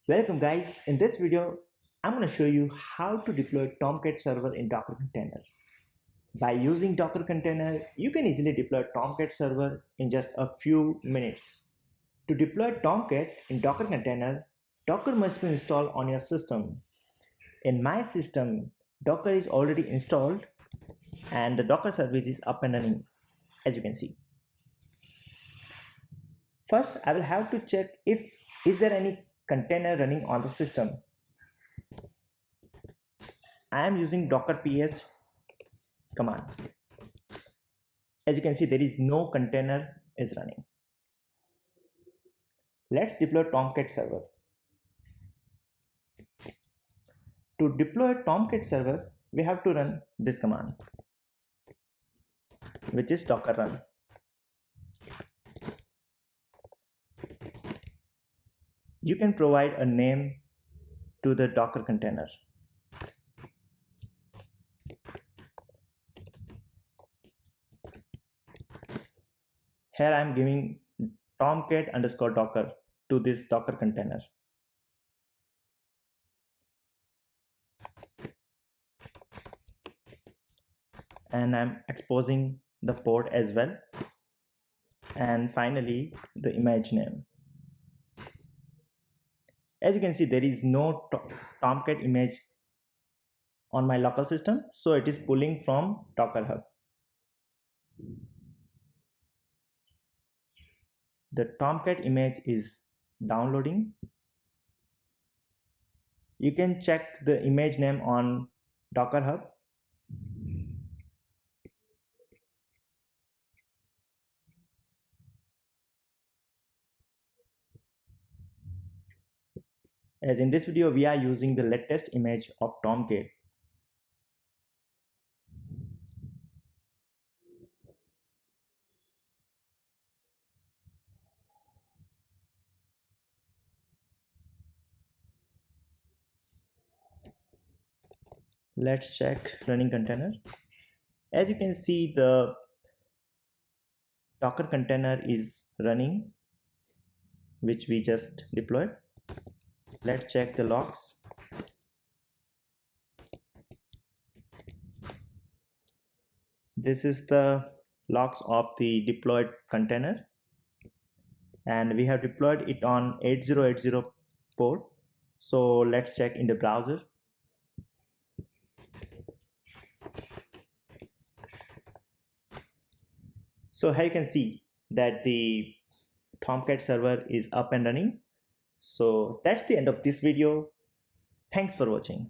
Welcome guys, in this video I'm going to show you how to deploy Tomcat server in Docker container. By using Docker container, you can easily deploy Tomcat server in just a few minutes. To deploy Tomcat in Docker container, Docker must be installed on your system. In my system, Docker is already installed and the Docker service is up and running, as you can see. First, I will have to check if is there any container running on the system. I am using docker ps command. As you can see, there is no container is running. Let's deploy Tomcat server. To deploy Tomcat server, we have to run this command, which is docker run. You can provide a name to the Docker container. Here I am giving Tomcat _ docker to this Docker container. And I'm exposing the port as well. And finally, the image name. As you can see, there is no Tomcat image on my local system, so it is pulling from Docker Hub. The Tomcat image is downloading. You can check the image name on Docker Hub. As in this video, we are using the latest image of Tomcat. Let's check running container. As you can see, the Docker container is running, which we just deployed. Let's check the logs. This is the logs of the deployed container, and we have deployed it on 8080 port. So let's check in the browser. So here you can see that the Tomcat server is up and running. So that's the end of this video. Thanks for watching.